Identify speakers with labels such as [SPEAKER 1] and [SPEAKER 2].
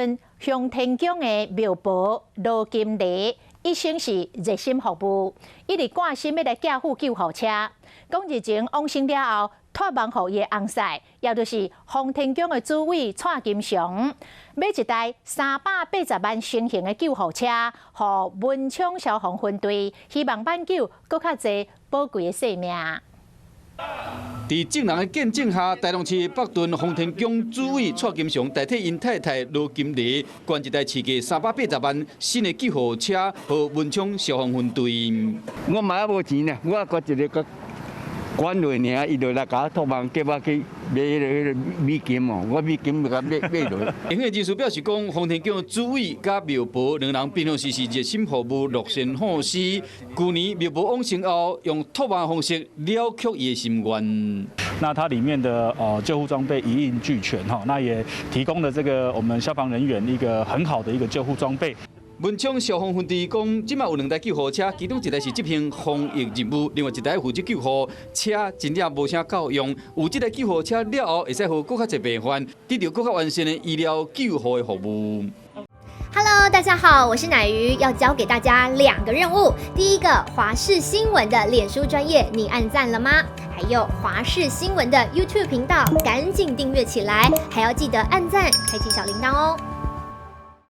[SPEAKER 1] 论向天宫的庙婆罗金丽一生是热心服务，一直挂心要来驾驶救护车。讲日前往生了后，托梦予伊的翁婿，也就是洪天宫的主委蔡金祥，买一台380万新型的救护车，予文昌消防分队，希望挽救更较侪宝贵的性命。
[SPEAKER 2] 伫证人的见证下，台东市北屯洪天宫主委蔡金祥代替因太太罗金丽，捐一台市价380万新的救护车，予文昌消防分队。
[SPEAKER 3] 我嘛也无钱呢，我捐一个管落尔，伊就来甲我托梦，叫我去买迄个美金哦，我美金就甲买落。
[SPEAKER 2] 营业人士表示讲，洪天宫主委甲庙婆两人平常时是热心服务、乐善好施。去年庙婆往生后，用托梦方式了却伊的心愿。
[SPEAKER 4] 那它里面的救护装备一应俱全哈，那也提供了这个我们消防人员一个很好的一个救护装备。
[SPEAKER 2] 文昌消防分队讲，即卖有2台救護車，其中一台是執行防疫任務，另外一台負責救護車，真正無啥夠用。有這台救護車了後，會使予更較濟病患得到更較完善的醫療救護的服務。
[SPEAKER 5] Hello， 大家好，我是乃瑜，要教给大家2个任务。第一个，华视新闻的脸书专页，你按赞了吗？还有华视新闻的 YouTube 频道，赶紧订阅起来，还要记得按赞，开启小铃铛哦。